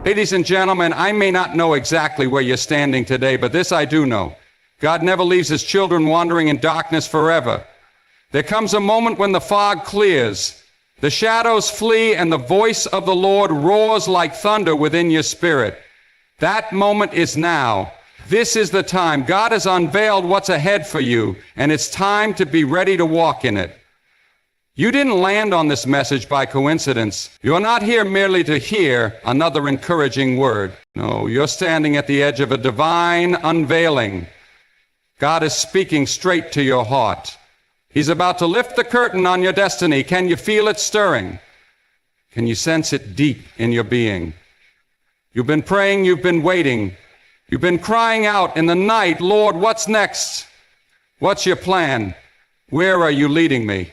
Ladies and gentlemen, I may not know exactly where you're standing today, but this I do know. God never leaves his children wandering in darkness forever. There comes a moment when the fog clears, the shadows flee, and the voice of the Lord roars like thunder within your spirit. That moment is now. This is the time. God has unveiled what's ahead for you, and it's time to be ready to walk in it. You didn't land on this message by coincidence. You're not here merely to hear another encouraging word. No, you're standing at the edge of a divine unveiling. God is speaking straight to your heart. He's about to lift the curtain on your destiny. Can you feel it stirring? Can you sense it deep in your being? You've been praying, you've been waiting. You've been crying out in the night, Lord, what's next? What's your plan? Where are you leading me?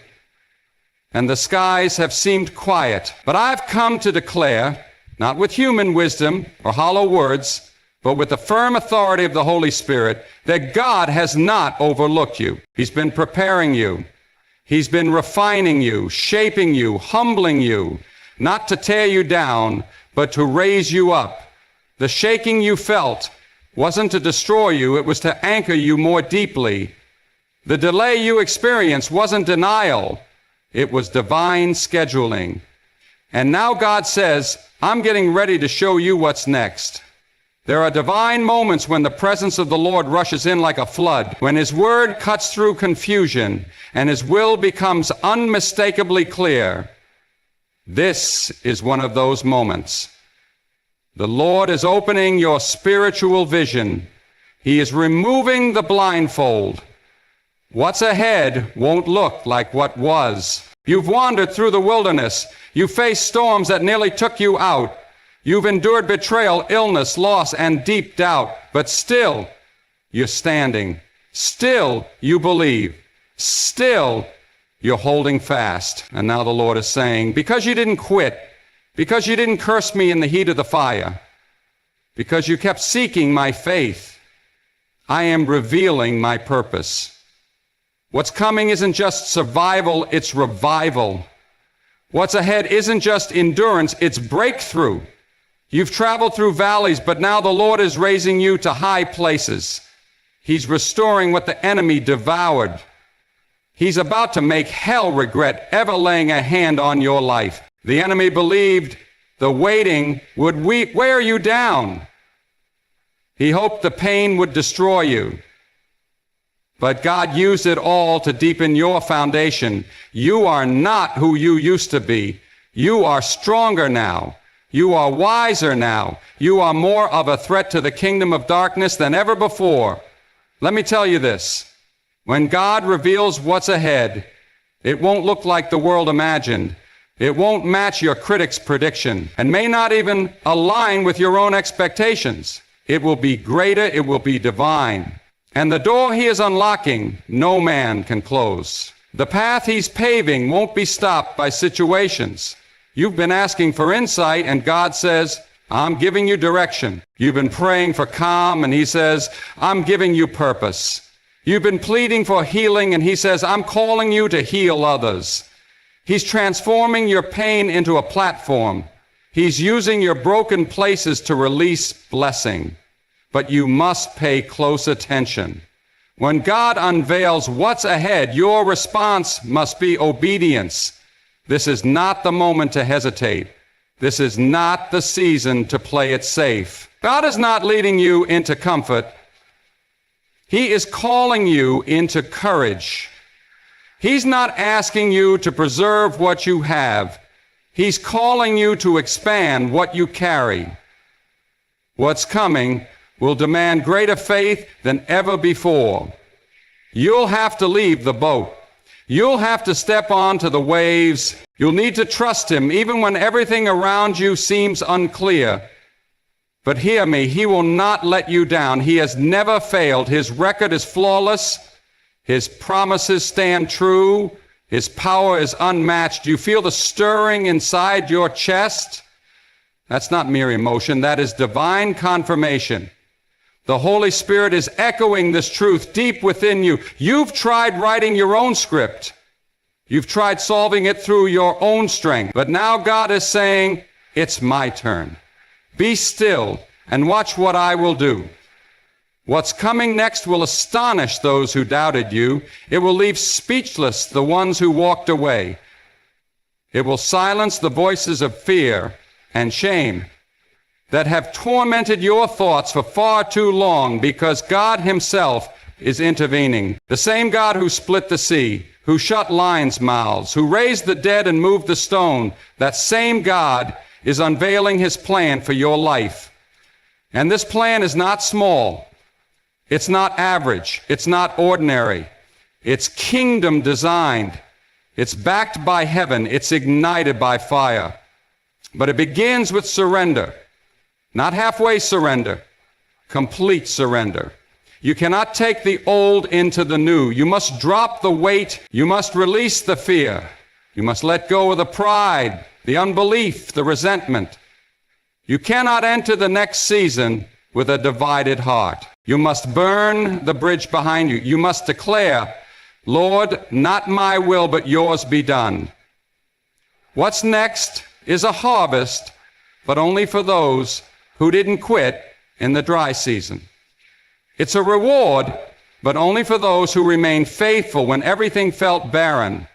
And the skies have seemed quiet. But I've come to declare, not with human wisdom or hollow words, but with the firm authority of the Holy Spirit, that God has not overlooked you. He's been preparing you. He's been refining you, shaping you, humbling you, not to tear you down, but to raise you up. The shaking you felt wasn't to destroy you, it was to anchor you more deeply. The delay you experienced wasn't denial, it was divine scheduling. And now God says, I'm getting ready to show you what's next. There are divine moments when the presence of the Lord rushes in like a flood, when his word cuts through confusion and his will becomes unmistakably clear. This is one of those moments. The Lord is opening your spiritual vision. He is removing the blindfold. What's ahead won't look like what was. You've wandered through the wilderness. You faced storms that nearly took you out. You've endured betrayal, illness, loss, and deep doubt. But still, you're standing. Still, you believe. Still, you're holding fast. And now the Lord is saying, because you didn't quit, because you didn't curse me in the heat of the fire, because you kept seeking my faith, I am revealing my purpose. What's coming isn't just survival, it's revival. What's ahead isn't just endurance, it's breakthrough. You've traveled through valleys, but now the Lord is raising you to high places. He's restoring what the enemy devoured. He's about to make hell regret ever laying a hand on your life. The enemy believed the waiting would wear you down. He hoped the pain would destroy you. But God used it all to deepen your foundation. You are not who you used to be. You are stronger now. You are wiser now. You are more of a threat to the kingdom of darkness than ever before. Let me tell you this. When God reveals what's ahead, it won't look like the world imagined. It won't match your critic's prediction and may not even align with your own expectations. It will be greater. It will be divine. And the door he is unlocking, no man can close. The path he's paving won't be stopped by situations. You've been asking for insight, and God says, I'm giving you direction. You've been praying for calm, and he says, I'm giving you purpose. You've been pleading for healing, and he says, I'm calling you to heal others. He's transforming your pain into a platform. He's using your broken places to release blessing. But you must pay close attention. When God unveils what's ahead, your response must be obedience. This is not the moment to hesitate. This is not the season to play it safe. God is not leading you into comfort. He is calling you into courage. He's not asking you to preserve what you have. He's calling you to expand what you carry. What's coming will demand greater faith than ever before. You'll have to leave the boat. You'll have to step onto the waves. You'll need to trust him even when everything around you seems unclear. But hear me, he will not let you down. He has never failed. His record is flawless. His promises stand true. His power is unmatched. You feel the stirring inside your chest? That's not mere emotion. That is divine confirmation. The Holy Spirit is echoing this truth deep within you. You've tried writing your own script. You've tried solving it through your own strength. But now God is saying, it's my turn. Be still and watch what I will do. What's coming next will astonish those who doubted you. It will leave speechless the ones who walked away. It will silence the voices of fear and shame that have tormented your thoughts for far too long, because God himself is intervening. The same God who split the sea, who shut lions' mouths, who raised the dead and moved the stone, that same God is unveiling his plan for your life. And this plan is not small. It's not average. It's not ordinary. It's kingdom designed. It's backed by heaven. It's ignited by fire. But it begins with surrender. Not halfway surrender. Complete surrender. You cannot take the old into the new. You must drop the weight. You must release the fear. You must let go of the pride, the unbelief, the resentment. You cannot enter the next season with a divided heart. You must burn the bridge behind you. You must declare, Lord, not my will, but yours be done. What's next is a harvest, but only for those who didn't quit in the dry season. It's a reward, but only for those who remain faithful when everything felt barren.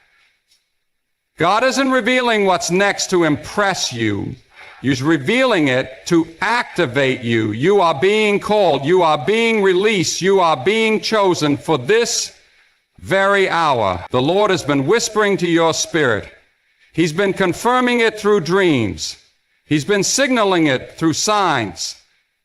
God isn't revealing what's next to impress you. He's revealing it to activate you. You are being called. You are being released. You are being chosen for this very hour. The Lord has been whispering to your spirit. He's been confirming it through dreams. He's been signaling it through signs.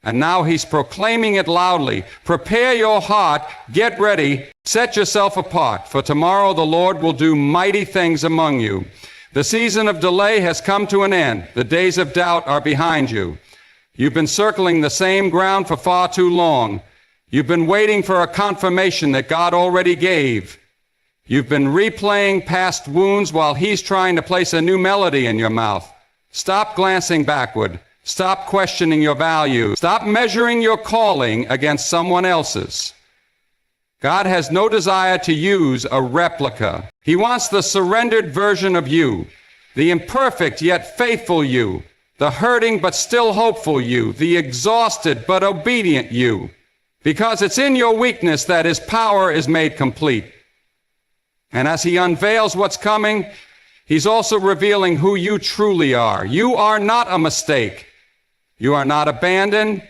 And now he's proclaiming it loudly. Prepare your heart. Get ready. Set yourself apart. For tomorrow the Lord will do mighty things among you. The season of delay has come to an end. The days of doubt are behind you. You've been circling the same ground for far too long. You've been waiting for a confirmation that God already gave. You've been replaying past wounds while he's trying to place a new melody in your mouth. Stop glancing backward. Stop questioning your value. Stop measuring your calling against someone else's. God has no desire to use a replica. He wants the surrendered version of you, the imperfect yet faithful you, the hurting but still hopeful you, the exhausted but obedient you, because it's in your weakness that his power is made complete. And as he unveils what's coming, he's also revealing who you truly are. You are not a mistake. You are not abandoned.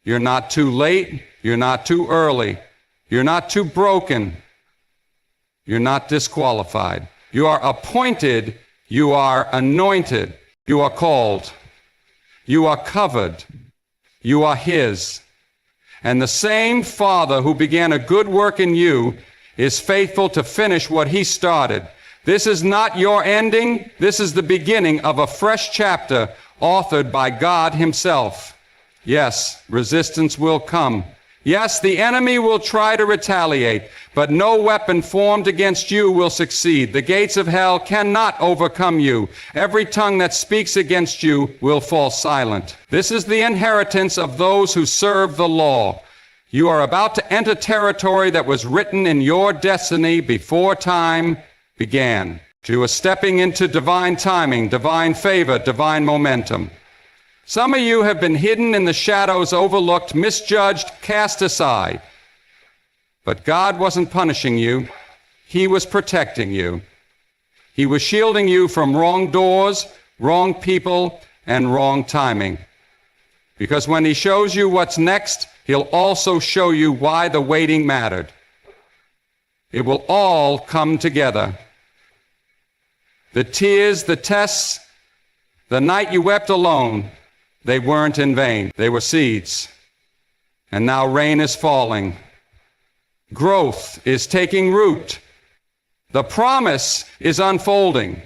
You're not too late. You're not too early. You're not too broken. You're not disqualified. You are appointed. You are anointed. You are called. You are covered. You are his. And the same Father who began a good work in you is faithful to finish what he started. This is not your ending. This is the beginning of a fresh chapter authored by God himself. Yes, resistance will come. Yes, the enemy will try to retaliate, but no weapon formed against you will succeed. The gates of hell cannot overcome you. Every tongue that speaks against you will fall silent. This is the inheritance of those who serve the law. You are about to enter territory that was written in your destiny before time began. You are stepping into divine timing, divine favor, divine momentum. Some of you have been hidden in the shadows, overlooked, misjudged, cast aside. But God wasn't punishing you. He was protecting you. He was shielding you from wrong doors, wrong people, and wrong timing. Because when he shows you what's next, he'll also show you why the waiting mattered. It will all come together. The tears, the tests, the night you wept alone, they weren't in vain. They were seeds. And now rain is falling. Growth is taking root. The promise is unfolding.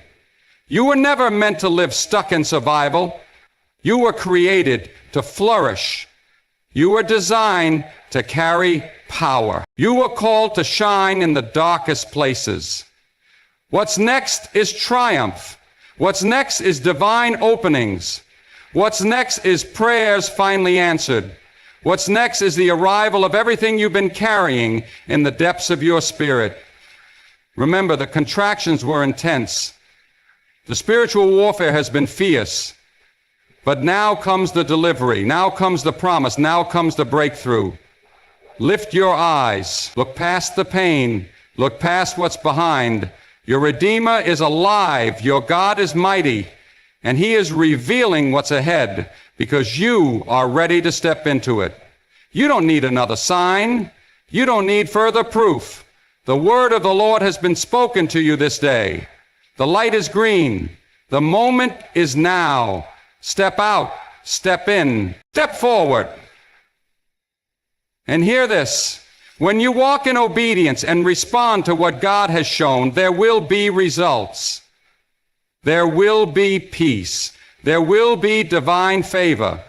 You were never meant to live stuck in survival. You were created to flourish. You were designed to carry power. You were called to shine in the darkest places. What's next is triumph. What's next is divine openings. What's next is prayers finally answered. What's next is the arrival of everything you've been carrying in the depths of your spirit. Remember, the contractions were intense. The spiritual warfare has been fierce. But now comes the delivery. Now comes the promise. Now comes the breakthrough. Lift your eyes. Look past the pain. Look past what's behind. Your Redeemer is alive. Your God is mighty. And He is revealing what's ahead because you are ready to step into it. You don't need another sign. You don't need further proof. The word of the Lord has been spoken to you this day. The light is green. The moment is now. Step out, step in, step forward. And hear this. When you walk in obedience and respond to what God has shown, there will be results. There will be peace. There will be divine favor.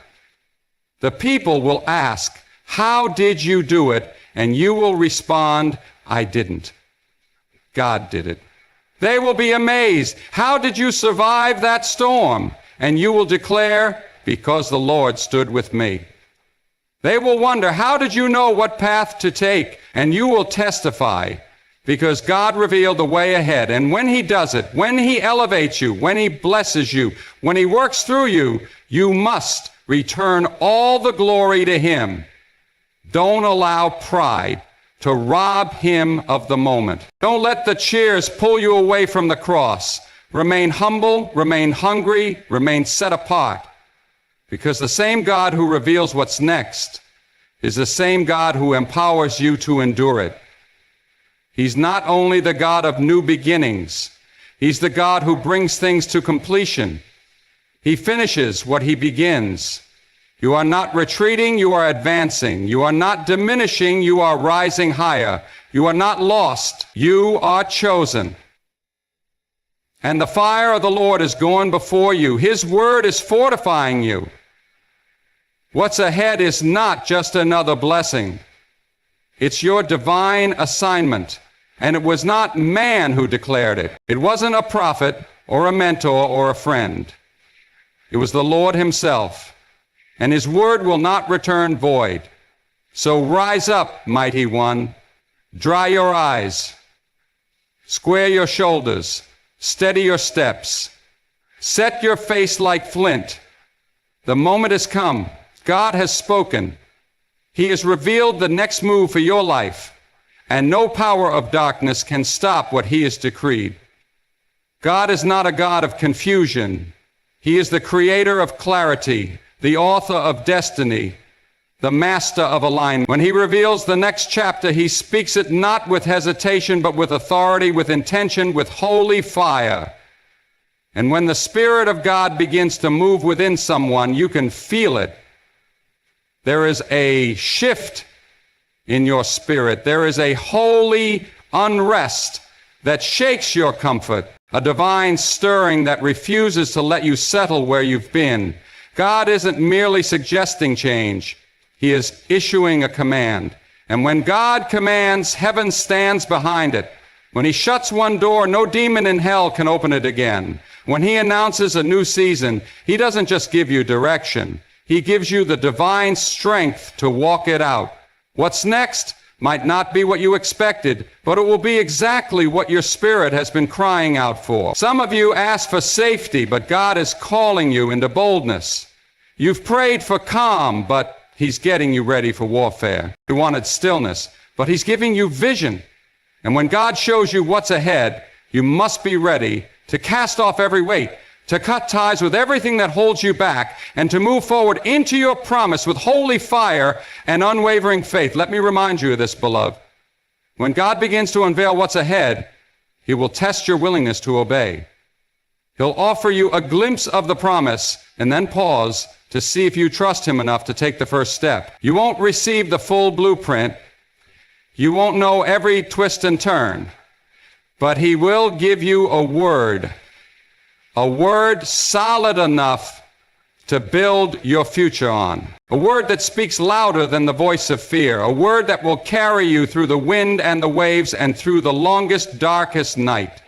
The people will ask, "How did you do it?" And you will respond, "I didn't. God did it." They will be amazed. "How did you survive that storm?" And you will declare, "Because the Lord stood with me." They will wonder, "How did you know what path to take?" And you will testify, "Because God revealed the way ahead." And when He does it, when He elevates you, when He blesses you, when He works through you, you must return all the glory to Him. Don't allow pride to rob Him of the moment. Don't let the cheers pull you away from the cross. Remain humble, remain hungry, remain set apart. Because the same God who reveals what's next is the same God who empowers you to endure it. He's not only the God of new beginnings, He's the God who brings things to completion. He finishes what He begins. You are not retreating, you are advancing. You are not diminishing, you are rising higher. You are not lost, you are chosen. And the fire of the Lord is going before you. His word is fortifying you. What's ahead is not just another blessing. It's your divine assignment. And it was not man who declared it. It wasn't a prophet or a mentor or a friend. It was the Lord Himself. And His word will not return void. So rise up, mighty one. Dry your eyes. Square your shoulders. Steady your steps. Set your face like flint. The moment has come. God has spoken. He has revealed the next move for your life, and no power of darkness can stop what He has decreed. God is not a God of confusion. He is the creator of clarity, the author of destiny, the master of alignment. When He reveals the next chapter, He speaks it not with hesitation, but with authority, with intention, with holy fire. And when the Spirit of God begins to move within someone, you can feel it. There is a shift in your spirit. There is a holy unrest that shakes your comfort, a divine stirring that refuses to let you settle where you've been. God isn't merely suggesting change. He is issuing a command. And when God commands, heaven stands behind it. When He shuts one door, no demon in hell can open it again. When He announces a new season, He doesn't just give you direction. He gives you the divine strength to walk it out. What's next might not be what you expected, but it will be exactly what your spirit has been crying out for. Some of you ask for safety, but God is calling you into boldness. You've prayed for calm, but He's getting you ready for warfare. You wanted stillness, but He's giving you vision. And when God shows you what's ahead, you must be ready to cast off every weight, to cut ties with everything that holds you back, and to move forward into your promise with holy fire and unwavering faith. Let me remind you of this, beloved. When God begins to unveil what's ahead, He will test your willingness to obey. He'll offer you a glimpse of the promise and then pause to see if you trust Him enough to take the first step. You won't receive the full blueprint. You won't know every twist and turn. But He will give you a word solid enough to build your future on. A word that speaks louder than the voice of fear. A word that will carry you through the wind and the waves and through the longest, darkest night.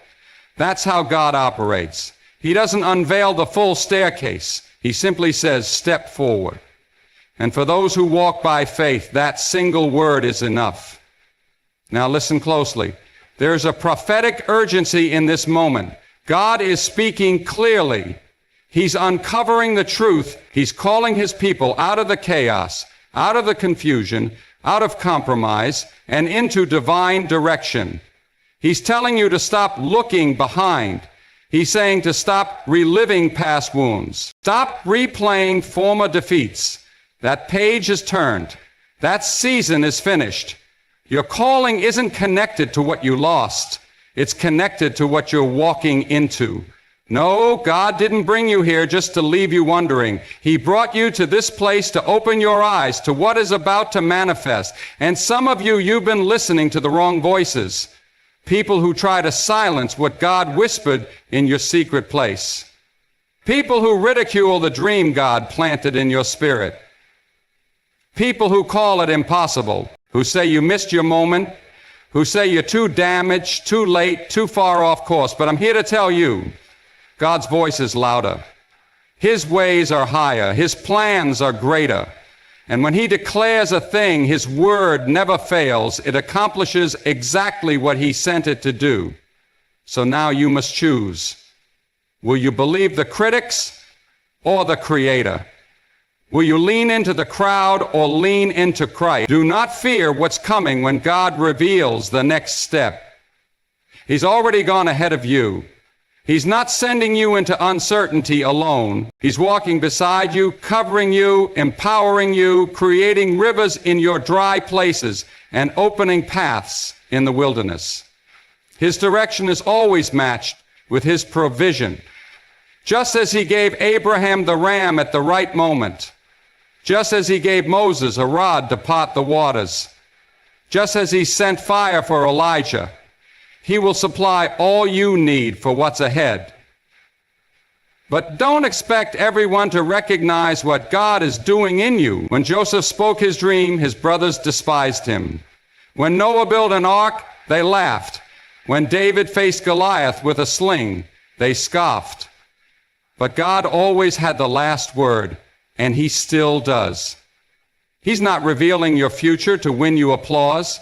That's how God operates. He doesn't unveil the full staircase. He simply says, step forward. And for those who walk by faith, that single word is enough. Now listen closely. There's a prophetic urgency in this moment. God is speaking clearly. He's uncovering the truth. He's calling his people out of the chaos, out of the confusion, out of compromise, and into divine direction. He's telling you to stop looking behind. He's saying to stop reliving past wounds. Stop replaying former defeats. That page is turned. That season is finished. Your calling isn't connected to what you lost. It's connected to what you're walking into. No, God didn't bring you here just to leave you wondering. He brought you to this place to open your eyes to what is about to manifest. And some of you, you've been listening to the wrong voices. People who try to silence what God whispered in your secret place. People who ridicule the dream God planted in your spirit. People who call it impossible, who say you missed your moment, who say you're too damaged, too late, too far off course. But I'm here to tell you, God's voice is louder. His ways are higher. His plans are greater. And when he declares a thing, his word never fails. It accomplishes exactly what he sent it to do. So now you must choose. Will you believe the critics or the Creator? Will you lean into the crowd or lean into Christ? Do not fear what's coming when God reveals the next step. He's already gone ahead of you. He's not sending you into uncertainty alone. He's walking beside you, covering you, empowering you, creating rivers in your dry places, and opening paths in the wilderness. His direction is always matched with his provision. Just as he gave Abraham the ram at the right moment, just as he gave Moses a rod to part the waters, just as he sent fire for Elijah, he will supply all you need for what's ahead. But don't expect everyone to recognize what God is doing in you. When Joseph spoke his dream, his brothers despised him. When Noah built an ark, they laughed. When David faced Goliath with a sling, they scoffed. But God always had the last word, and he still does. He's not revealing your future to win you applause.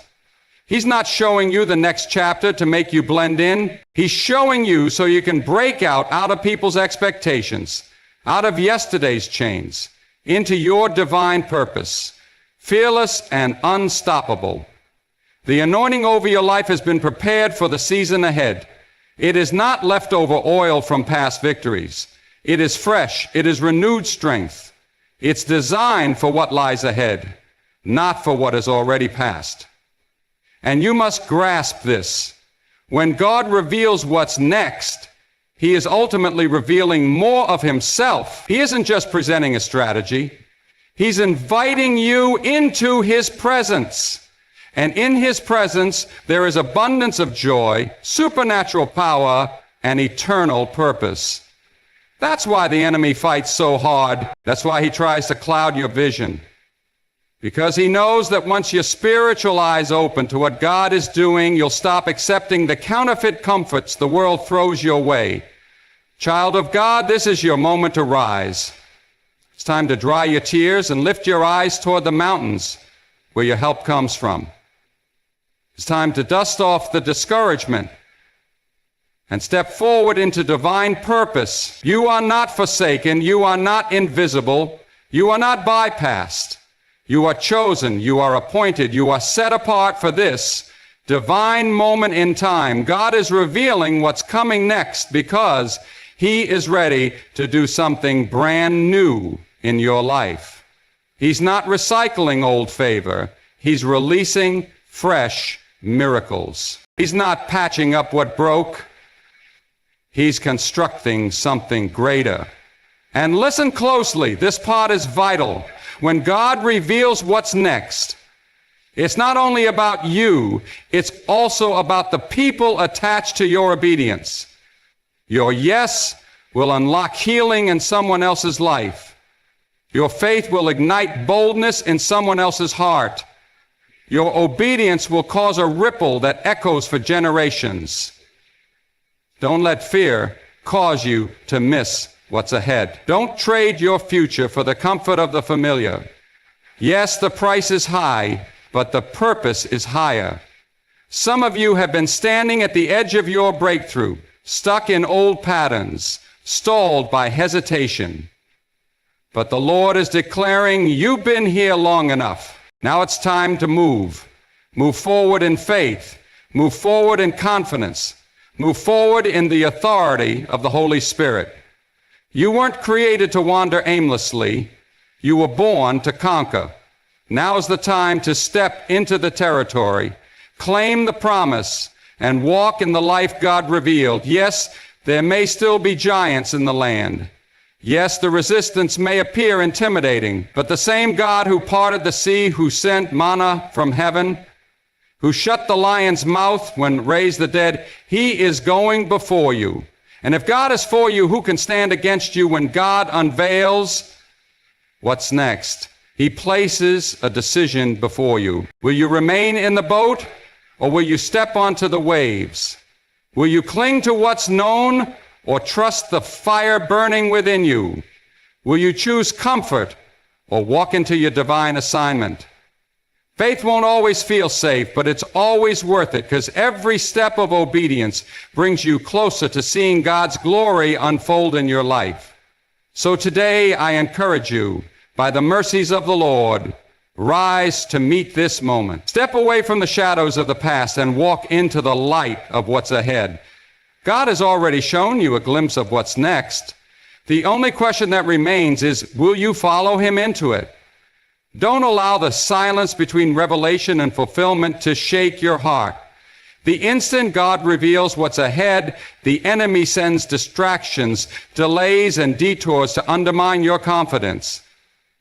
He's not showing you the next chapter to make you blend in. He's showing you so you can break out of people's expectations, out of yesterday's chains, into your divine purpose, fearless and unstoppable. The anointing over your life has been prepared for the season ahead. It is not leftover oil from past victories. It is fresh. It is renewed strength. It's designed for what lies ahead, not for what is already past. And you must grasp this. When God reveals what's next, he is ultimately revealing more of himself. He isn't just presenting a strategy. He's inviting you into his presence. And in his presence, there is abundance of joy, supernatural power, and eternal purpose. That's why the enemy fights so hard. That's why he tries to cloud your vision. Because he knows that once your spiritual eyes open to what God is doing, you'll stop accepting the counterfeit comforts the world throws your way. Child of God, this is your moment to rise. It's time to dry your tears and lift your eyes toward the mountains where your help comes from. It's time to dust off the discouragement and step forward into divine purpose. You are not forsaken. You are not invisible. You are not bypassed. You are chosen, you are appointed, you are set apart for this divine moment in time. God is revealing what's coming next because he is ready to do something brand new in your life. He's not recycling old favor. He's releasing fresh miracles. He's not patching up what broke. He's constructing something greater. And listen closely, this part is vital. When God reveals what's next, it's not only about you, it's also about the people attached to your obedience. Your yes will unlock healing in someone else's life. Your faith will ignite boldness in someone else's heart. Your obedience will cause a ripple that echoes for generations. Don't let fear cause you to miss what's ahead. Don't trade your future for the comfort of the familiar. Yes, the price is high, but the purpose is higher. Some of you have been standing at the edge of your breakthrough, stuck in old patterns, stalled by hesitation. But the Lord is declaring, you've been here long enough. Now it's time to move. Move forward in faith. Move forward in confidence. Move forward in the authority of the Holy Spirit. You weren't created to wander aimlessly. You were born to conquer. Now is the time to step into the territory, claim the promise, and walk in the life God revealed. Yes, there may still be giants in the land. Yes, the resistance may appear intimidating, but the same God who parted the sea, who sent manna from heaven, who shut the lion's mouth when raised the dead, he is going before you. And if God is for you, who can stand against you when God unveils what's next? He places a decision before you. Will you remain in the boat, or will you step onto the waves? Will you cling to what's known, or trust the fire burning within you? Will you choose comfort, or walk into your divine assignment? Faith won't always feel safe, but it's always worth it, because every step of obedience brings you closer to seeing God's glory unfold in your life. So today I encourage you, by the mercies of the Lord, rise to meet this moment. Step away from the shadows of the past and walk into the light of what's ahead. God has already shown you a glimpse of what's next. The only question that remains is, will you follow him into it? Don't allow the silence between revelation and fulfillment to shake your heart. The instant God reveals what's ahead, the enemy sends distractions, delays, and detours to undermine your confidence.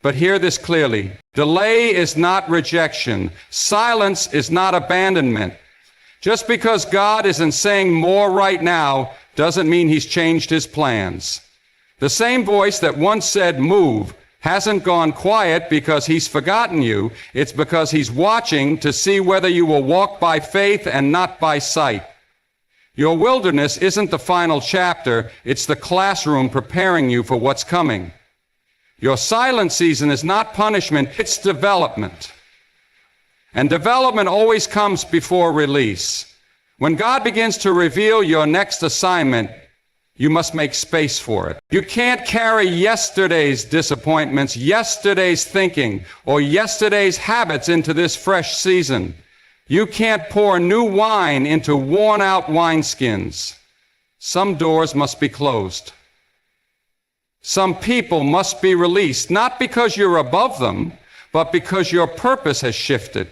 But hear this clearly. Delay is not rejection. Silence is not abandonment. Just because God isn't saying more right now doesn't mean he's changed his plans. The same voice that once said, move, hasn't gone quiet because he's forgotten you. It's because he's watching to see whether you will walk by faith and not by sight. Your wilderness isn't the final chapter. It's the classroom preparing you for what's coming. Your silent season is not punishment. It's development. And development always comes before release. When God begins to reveal your next assignment, you must make space for it. You can't carry yesterday's disappointments, yesterday's thinking, or yesterday's habits into this fresh season. You can't pour new wine into worn-out wineskins. Some doors must be closed. Some people must be released, not because you're above them, but because your purpose has shifted.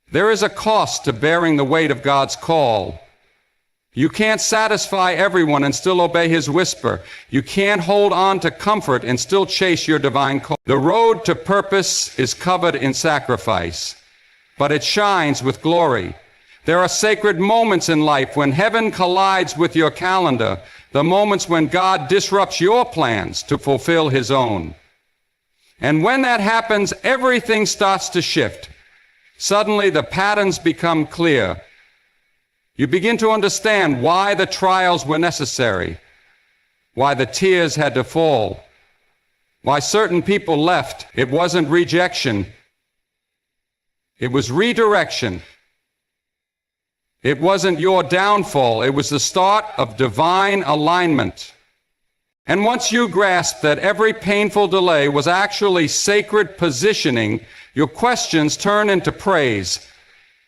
There is a cost to bearing the weight of God's call. You can't satisfy everyone and still obey his whisper. You can't hold on to comfort and still chase your divine call. The road to purpose is covered in sacrifice, but it shines with glory. There are sacred moments in life when heaven collides with your calendar, the moments when God disrupts your plans to fulfill his own. And when that happens, everything starts to shift. Suddenly the patterns become clear. You begin to understand why the trials were necessary, why the tears had to fall, why certain people left. It wasn't rejection. It was redirection. It wasn't your downfall. It was the start of divine alignment. And once you grasp that every painful delay was actually sacred positioning, your questions turn into praise.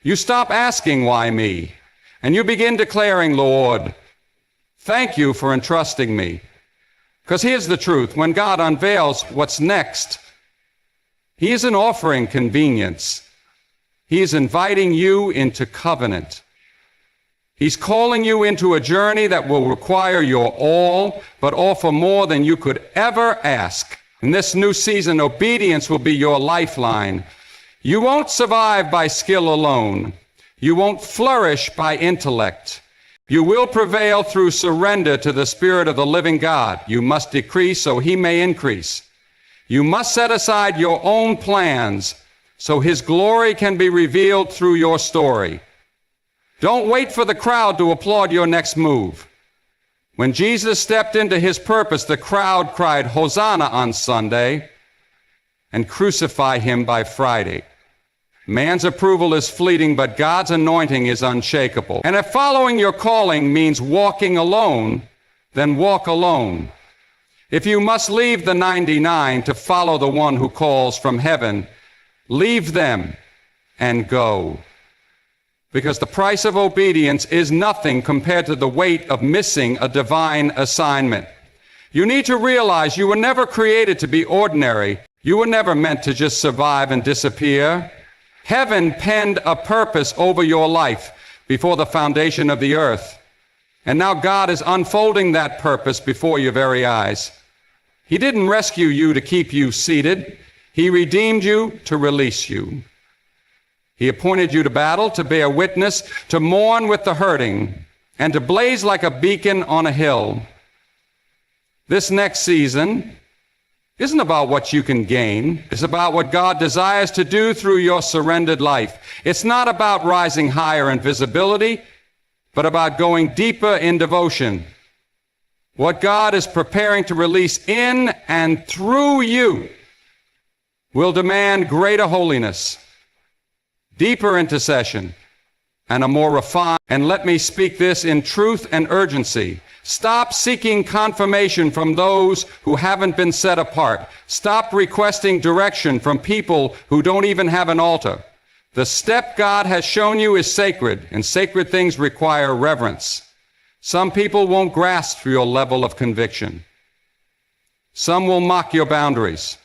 You stop asking, why me? And you begin declaring, Lord, thank you for entrusting me. Because here's the truth. When God unveils what's next, he isn't offering convenience. He is inviting you into covenant. He's calling you into a journey that will require your all, but offer more than you could ever ask. In this new season, obedience will be your lifeline. You won't survive by skill alone. You won't flourish by intellect. You will prevail through surrender to the Spirit of the living God. You must decrease so he may increase. You must set aside your own plans so his glory can be revealed through your story. Don't wait for the crowd to applaud your next move. When Jesus stepped into his purpose, the crowd cried, Hosanna on Sunday, and crucify him by Friday. Man's approval is fleeting, but God's anointing is unshakable. And if following your calling means walking alone, then walk alone. If you must leave the 99 to follow the one who calls from heaven, leave them and go. Because the price of obedience is nothing compared to the weight of missing a divine assignment. You need to realize you were never created to be ordinary. You were never meant to just survive and disappear. Heaven penned a purpose over your life before the foundation of the earth. And now God is unfolding that purpose before your very eyes. He didn't rescue you to keep you seated. He redeemed you to release you. He appointed you to battle, to bear witness, to mourn with the hurting, and to blaze like a beacon on a hill. This next season isn't about what you can gain. It's about what God desires to do through your surrendered life. It's not about rising higher in visibility, but about going deeper in devotion. What God is preparing to release in and through you will demand greater holiness, deeper intercession, and a more refined. And let me speak this in truth and urgency. Stop seeking confirmation from those who haven't been set apart. Stop requesting direction from people who don't even have an altar. The step God has shown you is sacred, and sacred things require reverence. Some people won't grasp your level of conviction. Some will mock your boundaries.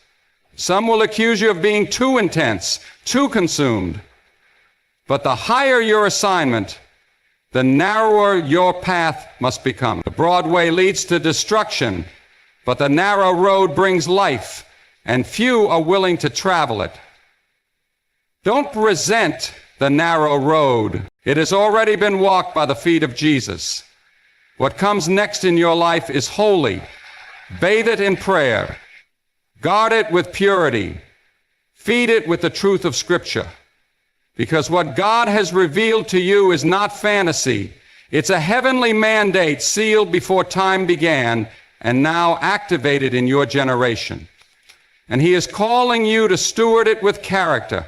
Some will accuse you of being too intense, too consumed. But the higher your assignment, the narrower your path must become. The broad way leads to destruction, but the narrow road brings life, and few are willing to travel it. Don't resent the narrow road. It has already been walked by the feet of Jesus. What comes next in your life is holy. Bathe it in prayer. Guard it with purity. Feed it with the truth of Scripture. Because what God has revealed to you is not fantasy. It's a heavenly mandate sealed before time began and now activated in your generation. And He is calling you to steward it with character,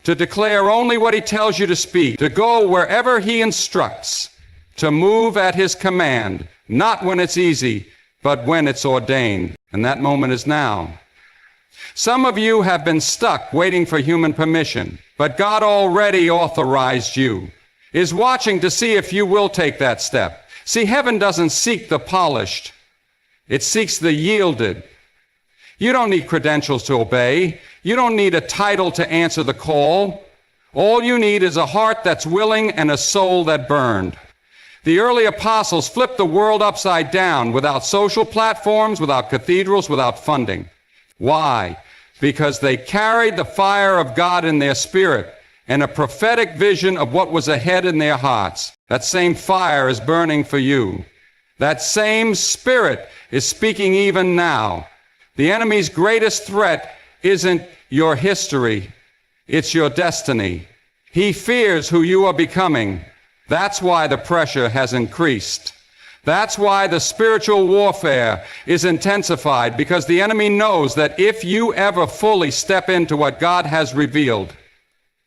to declare only what He tells you to speak, to go wherever He instructs, to move at His command, not when it's easy, but when it's ordained. And that moment is now. Some of you have been stuck waiting for human permission, but God already authorized you, is watching to see if you will take that step. See, heaven doesn't seek the polished. It seeks the yielded. You don't need credentials to obey. You don't need a title to answer the call. All you need is a heart that's willing and a soul that burned. The early apostles flipped the world upside down without social platforms, without cathedrals, without funding. Why? Because they carried the fire of God in their spirit and a prophetic vision of what was ahead in their hearts. That same fire is burning for you. That same spirit is speaking even now. The enemy's greatest threat isn't your history, it's your destiny. He fears who you are becoming. That's why the pressure has increased. That's why the spiritual warfare is intensified, because the enemy knows that if you ever fully step into what God has revealed,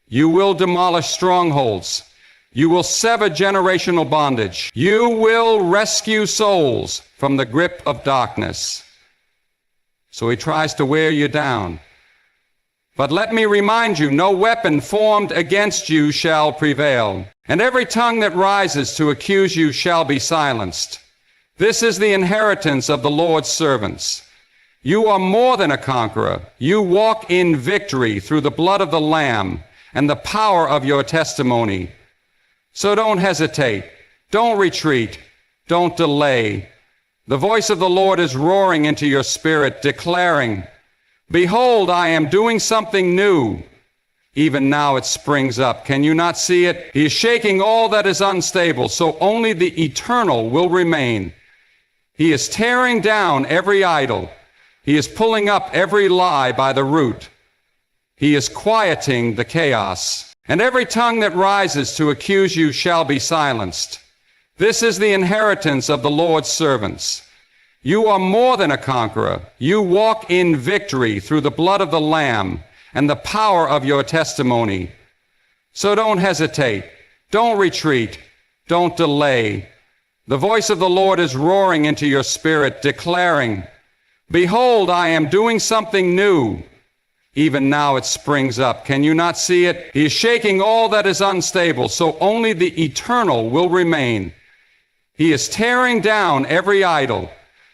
you will demolish strongholds. You will sever generational bondage. You will rescue souls from the grip of darkness. So he tries to wear you down. But let me remind you, no weapon formed against you shall prevail, and every tongue that rises to accuse you shall be silenced. This is the inheritance of the Lord's servants. You are more than a conqueror. You walk in victory through the blood of the Lamb and the power of your testimony. So don't hesitate. Don't retreat. Don't delay. The voice of the Lord is roaring into your spirit, declaring, "Behold, I am doing something new." Even now it springs up. Can you not see it? He is shaking all that is unstable, so only the eternal will remain. He is tearing down every idol. He is pulling up every lie by the root. He is quieting the chaos. And every tongue that rises to accuse you shall be silenced. This is the inheritance of the Lord's servants. You are more than a conqueror. You walk in victory through the blood of the Lamb and the power of your testimony. So don't hesitate. Don't retreat. Don't delay. The voice of the Lord is roaring into your spirit, declaring, "Behold, I am doing something new." Even now it springs up. Can you not see it? He is shaking all that is unstable, so only the eternal will remain. He is tearing down every idol.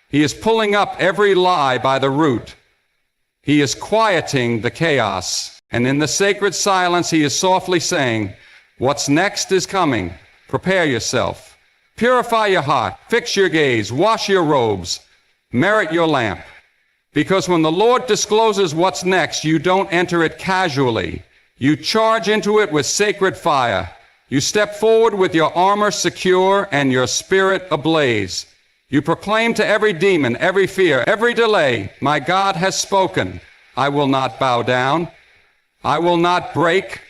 He is pulling up every lie by the root. He is quieting the chaos. And in the sacred silence, he is softly saying, "What's next is coming. Prepare yourself. Purify your heart. Fix your gaze. Wash your robes. Merit your lamp." Because when the Lord discloses what's next, you don't enter it casually. You charge into it with sacred fire. You step forward with your armor secure and your spirit ablaze. You proclaim to every demon, every fear, every delay, "My God has spoken. I will not bow down. I will not break.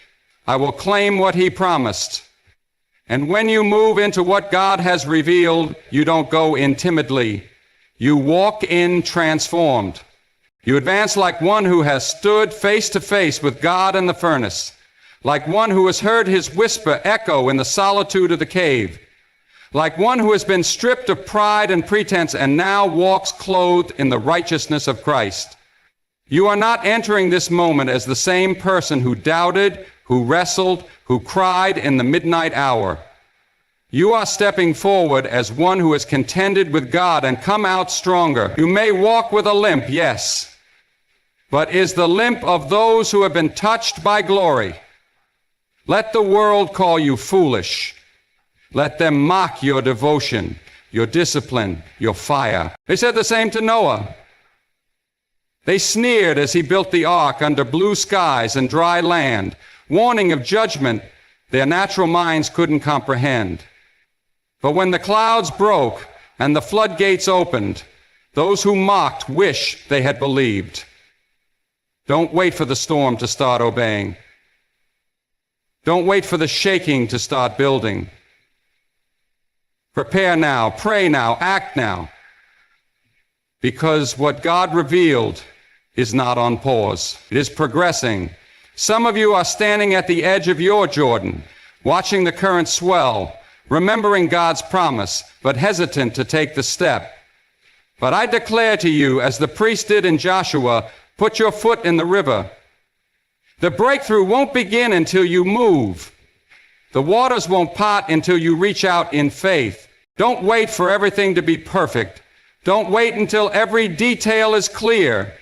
I will claim what he promised." And when you move into what God has revealed, you don't go in timidly. You walk in transformed. You advance like one who has stood face to face with God in the furnace, like one who has heard his whisper echo in the solitude of the cave, like one who has been stripped of pride and pretense and now walks clothed in the righteousness of Christ. You are not entering this moment as the same person who doubted, who wrestled, who cried in the midnight hour. You are stepping forward as one who has contended with God and come out stronger. You may walk with a limp, yes, but is the limp of those who have been touched by glory. Let the world call you foolish. Let them mock your devotion, your discipline, your fire. They said the same to Noah. They sneered as he built the ark under blue skies and dry land, warning of judgment their natural minds couldn't comprehend. But when the clouds broke and the floodgates opened, those who mocked wish they had believed. Don't wait for the storm to start obeying. Don't wait for the shaking to start building. Prepare now, pray now, act now. Because what God revealed is not on pause. It is progressing. Some of you are standing at the edge of your Jordan, watching the current swell, remembering God's promise, but hesitant to take the step. But I declare to you, as the priest did in Joshua, put your foot in the river. The breakthrough won't begin until you move. The waters won't part until you reach out in faith. Don't wait for everything to be perfect. Don't wait until every detail is clear.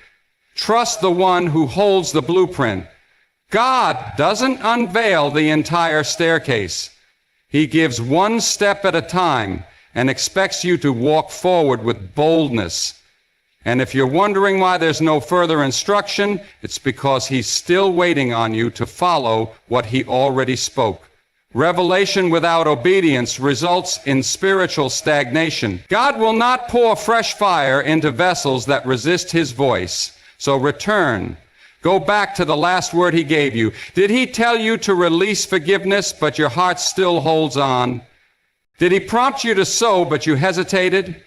Trust the one who holds the blueprint. God doesn't unveil the entire staircase. He gives one step at a time and expects you to walk forward with boldness. And if you're wondering why there's no further instruction, it's because he's still waiting on you to follow what he already spoke. Revelation without obedience results in spiritual stagnation. God will not pour fresh fire into vessels that resist his voice. So return. Go back to the last word he gave you. Did he tell you to release forgiveness, but your heart still holds on? Did he prompt you to sow, but you hesitated?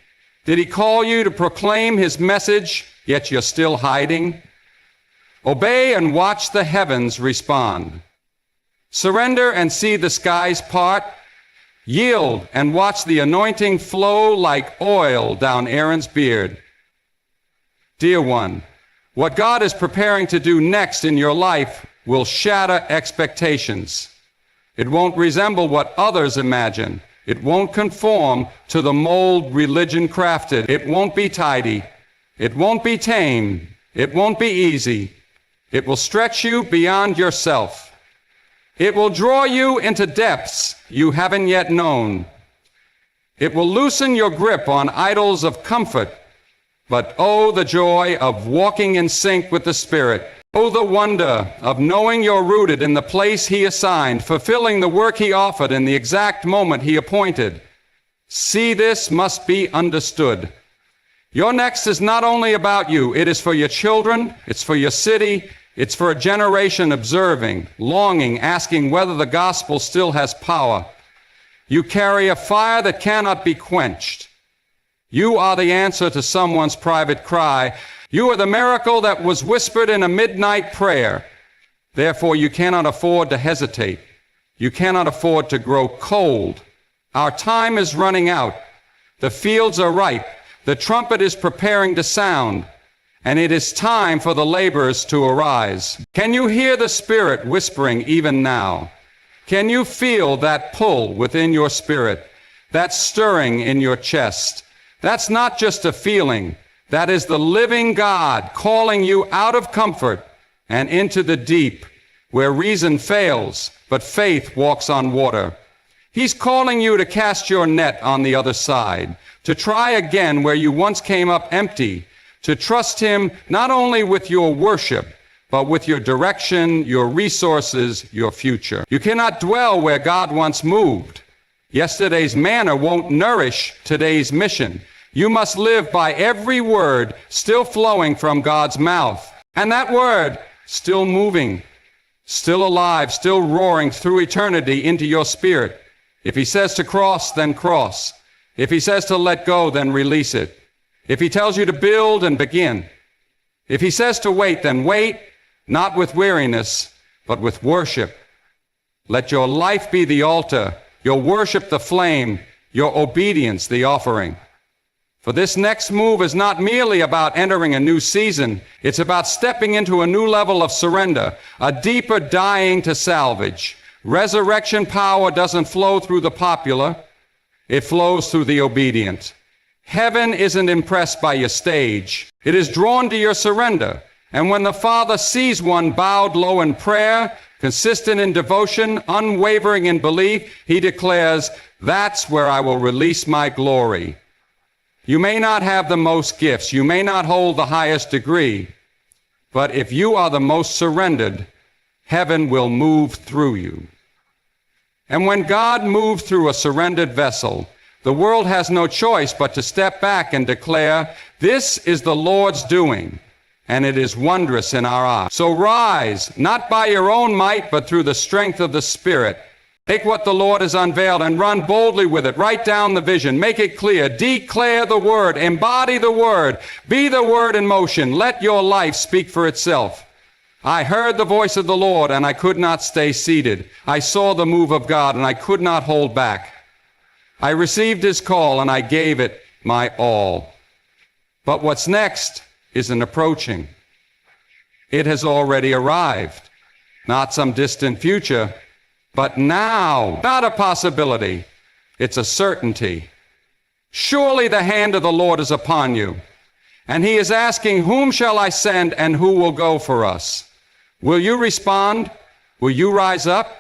Did he call you to proclaim his message, yet you're still hiding? Obey and watch the heavens respond. Surrender and see the skies part. Yield and watch the anointing flow like oil down Aaron's beard. Dear one, what God is preparing to do next in your life will shatter expectations. It won't resemble what others imagine. It won't conform to the mold religion crafted. It won't be tidy. It won't be tame. It won't be easy. It will stretch you beyond yourself. It will draw you into depths you haven't yet known. It will loosen your grip on idols of comfort. But oh, the joy of walking in sync with the Spirit. Oh, the wonder of knowing you're rooted in the place he assigned, fulfilling the work he offered in the exact moment he appointed. See, this must be understood. Your next is not only about you, it is for your children, it's for your city, it's for a generation observing, longing, asking whether the gospel still has power. You carry a fire that cannot be quenched. You are the answer to someone's private cry. You are the miracle that was whispered in a midnight prayer. Therefore, you cannot afford to hesitate. You cannot afford to grow cold. Our time is running out. The fields are ripe. The trumpet is preparing to sound, and it is time for the laborers to arise. Can you hear the Spirit whispering even now? Can you feel that pull within your spirit, that stirring in your chest? That's not just a feeling. That is the living God calling you out of comfort and into the deep, where reason fails, but faith walks on water. He's calling you to cast your net on the other side, to try again where you once came up empty, to trust Him not only with your worship, but with your direction, your resources, your future. You cannot dwell where God once moved. Yesterday's manna won't nourish today's mission. You must live by every word still flowing from God's mouth. And that word still moving, still alive, still roaring through eternity into your spirit. If He says to cross, then cross. If He says to let go, then release it. If He tells you to build, and begin. If He says to wait, then wait, not with weariness, but with worship. Let your life be the altar, your worship the flame, your obedience the offering. For this next move is not merely about entering a new season. It's about stepping into a new level of surrender, a deeper dying to salvage. Resurrection power doesn't flow through the popular. It flows through the obedient. Heaven isn't impressed by your stage. It is drawn to your surrender. And when the Father sees one bowed low in prayer, consistent in devotion, unwavering in belief, He declares, "That's where I will release my glory." You may not have the most gifts. You may not hold the highest degree. But if you are the most surrendered, heaven will move through you. And when God moves through a surrendered vessel, the world has no choice but to step back and declare, "This is the Lord's doing, and it is wondrous in our eyes." So rise, not by your own might, but through the strength of the Spirit. Take what the Lord has unveiled and run boldly with it. Write down the vision. Make it clear. Declare the word. Embody the word. Be the word in motion. Let your life speak for itself. I heard the voice of the Lord, and I could not stay seated. I saw the move of God, and I could not hold back. I received His call, and I gave it my all. But what's next isn't approaching. It has already arrived. Not some distant future, but now. Not a possibility. It's a certainty. Surely the hand of the Lord is upon you, and He is asking, "Whom shall I send, and who will go for us?" Will you respond? Will you rise up?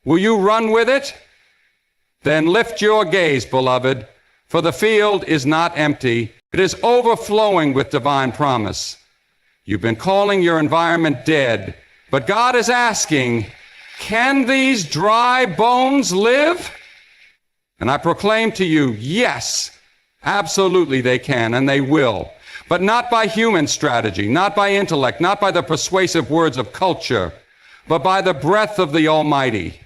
Will you run with it? Then lift your gaze, beloved, for the field is not empty. It is overflowing with divine promise. You've been calling your environment dead, but God is asking, "Can these dry bones live?" And I proclaim to you, yes, absolutely they can, and they will. But not by human strategy, not by intellect, not by the persuasive words of culture, but by the breath of the Almighty.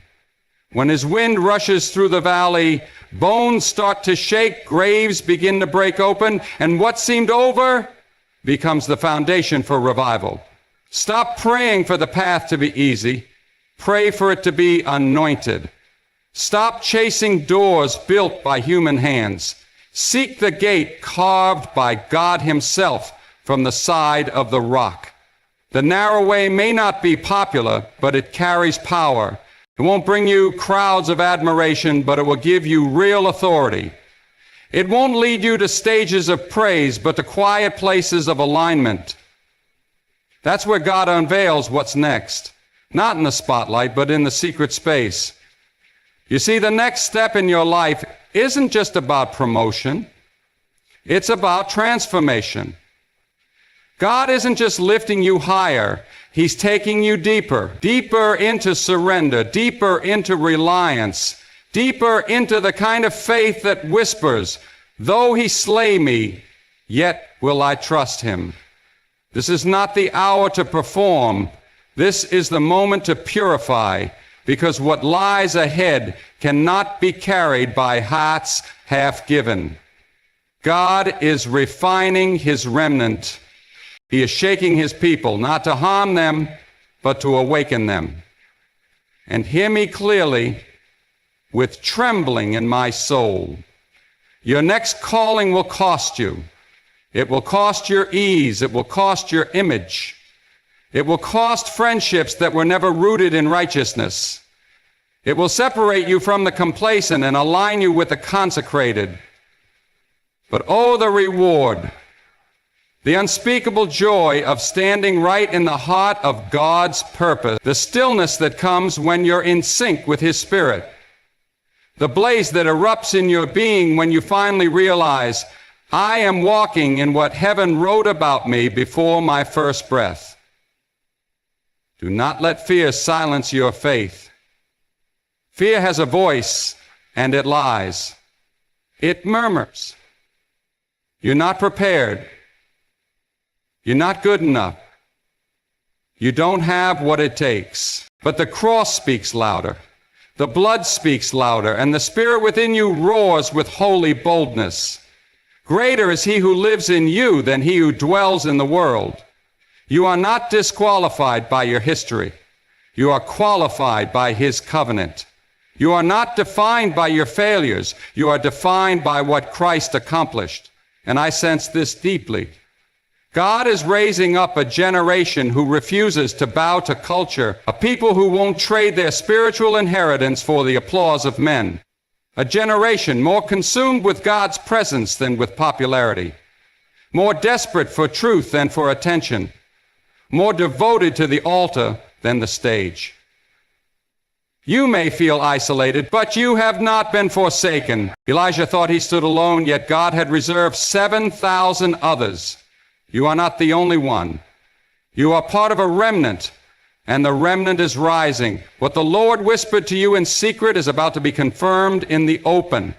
When His wind rushes through the valley, bones start to shake, graves begin to break open, and what seemed over becomes the foundation for revival. Stop praying for the path to be easy. Pray for it to be anointed. Stop chasing doors built by human hands. Seek the gate carved by God Himself from the side of the rock. The narrow way may not be popular, but it carries power. It won't bring you crowds of admiration, but it will give you real authority. It won't lead you to stages of praise, but to quiet places of alignment. That's where God unveils what's next. Not in the spotlight, but in the secret space. You see, the next step in your life isn't just about promotion. It's about transformation. God isn't just lifting you higher. He's taking you deeper, deeper into surrender, deeper into reliance, deeper into the kind of faith that whispers, "Though He slay me, yet will I trust Him." This is not the hour to perform. This is the moment to purify, because what lies ahead cannot be carried by hearts half given. God is refining His remnant. He is shaking His people, not to harm them, but to awaken them. And hear me clearly, with trembling in my soul. Your next calling will cost you. It will cost your ease. It will cost your image. It will cost friendships that were never rooted in righteousness. It will separate you from the complacent and align you with the consecrated. But oh, the reward, the unspeakable joy of standing right in the heart of God's purpose, the stillness that comes when you're in sync with His Spirit, the blaze that erupts in your being when you finally realize, I am walking in what heaven wrote about me before my first breath. Do not let fear silence your faith. Fear has a voice, and it lies. It murmurs. You're not prepared. You're not good enough. You don't have what it takes. But the cross speaks louder. The blood speaks louder, and the Spirit within you roars with holy boldness. Greater is He who lives in you than he who dwells in the world. You are not disqualified by your history. You are qualified by His covenant. You are not defined by your failures. You are defined by what Christ accomplished. And I sense this deeply. God is raising up a generation who refuses to bow to culture, a people who won't trade their spiritual inheritance for the applause of men, a generation more consumed with God's presence than with popularity, more desperate for truth than for attention, more devoted to the altar than the stage. You may feel isolated, but you have not been forsaken. Elijah thought he stood alone, yet God had reserved 7,000 others. You are not the only one. You are part of a remnant, and the remnant is rising. What the Lord whispered to you in secret is about to be confirmed in the open.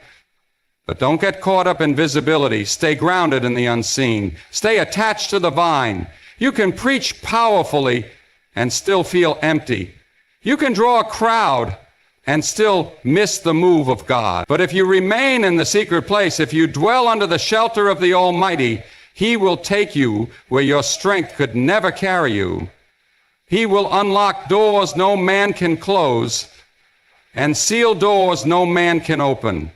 But don't get caught up in visibility. Stay grounded in the unseen. Stay attached to the vine. You can preach powerfully and still feel empty. You can draw a crowd and still miss the move of God. But if you remain in the secret place, if you dwell under the shelter of the Almighty, He will take you where your strength could never carry you. He will unlock doors no man can close and seal doors no man can open.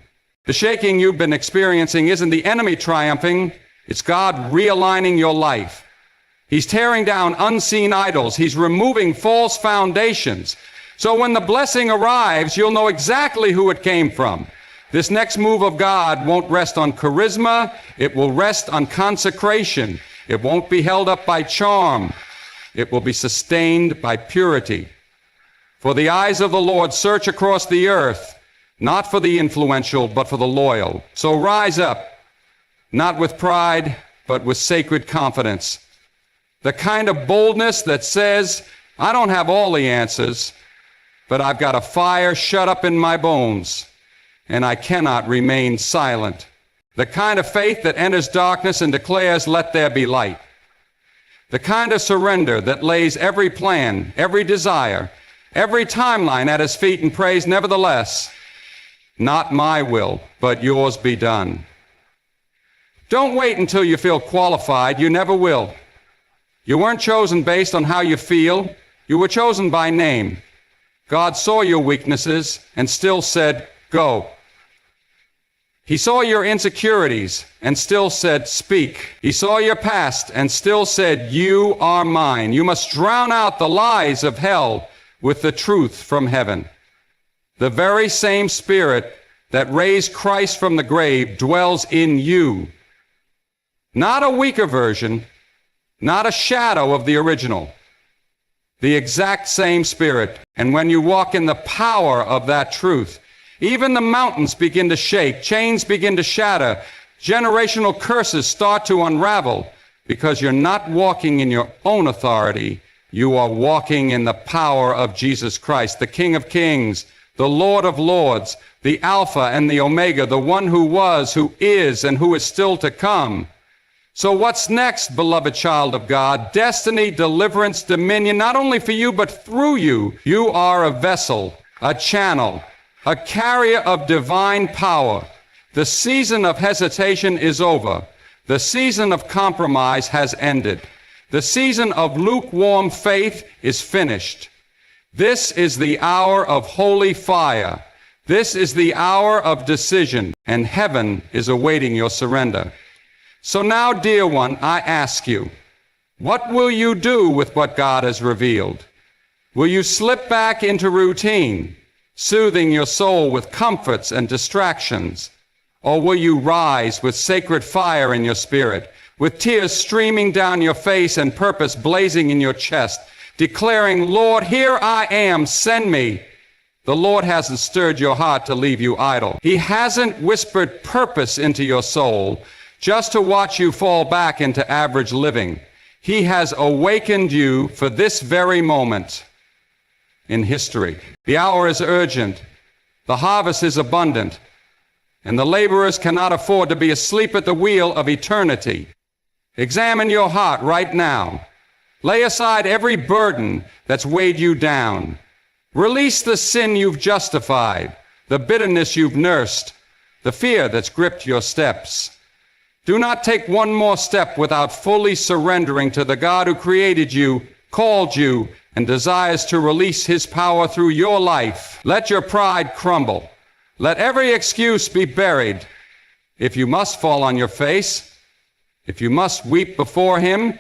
The shaking you've been experiencing isn't the enemy triumphing, it's God realigning your life. He's tearing down unseen idols. He's removing false foundations. So when the blessing arrives, you'll know exactly who it came from. This next move of God won't rest on charisma. It will rest on consecration. It won't be held up by charm. It will be sustained by purity. For the eyes of the Lord search across the earth, not for the influential, but for the loyal. So rise up, not with pride, but with sacred confidence. The kind of boldness that says, I don't have all the answers, but I've got a fire shut up in my bones, and I cannot remain silent. The kind of faith that enters darkness and declares, let there be light. The kind of surrender that lays every plan, every desire, every timeline at His feet and prays, nevertheless, not my will, but yours be done. Don't wait until you feel qualified. You never will. You weren't chosen based on how you feel. You were chosen by name. God saw your weaknesses and still said, go. He saw your insecurities and still said, speak. He saw your past and still said, you are mine. You must drown out the lies of hell with the truth from heaven. The very same Spirit that raised Christ from the grave dwells in you. Not a weaker version, not a shadow of the original. The exact same Spirit. And when you walk in the power of that truth, even the mountains begin to shake, chains begin to shatter, generational curses start to unravel, because you're not walking in your own authority. You are walking in the power of Jesus Christ, the King of Kings, the Lord of Lords, the Alpha and the Omega, the one who was, who is, and who is still to come. So what's next, beloved child of God? Destiny, deliverance, dominion, not only for you, but through you. You are a vessel, a channel, a carrier of divine power. The season of hesitation is over. The season of compromise has ended. The season of lukewarm faith is finished. This is the hour of holy fire. This is the hour of decision, and heaven is awaiting your surrender. So now, dear one, I ask you, what will you do with what God has revealed? Will you slip back into routine, soothing your soul with comforts and distractions? Or will you rise with sacred fire in your spirit, with tears streaming down your face and purpose blazing in your chest, declaring, Lord, here I am, send me? The Lord hasn't stirred your heart to leave you idle. He hasn't whispered purpose into your soul just to watch you fall back into average living. He has awakened you for this very moment in history. The hour is urgent. The harvest is abundant. And the laborers cannot afford to be asleep at the wheel of eternity. Examine your heart right now. Lay aside every burden that's weighed you down. Release the sin you've justified, the bitterness you've nursed, the fear that's gripped your steps. Do not take one more step without fully surrendering to the God who created you, called you, and desires to release his power through your life. Let your pride crumble. Let every excuse be buried. If you must fall on your face, if you must weep before him,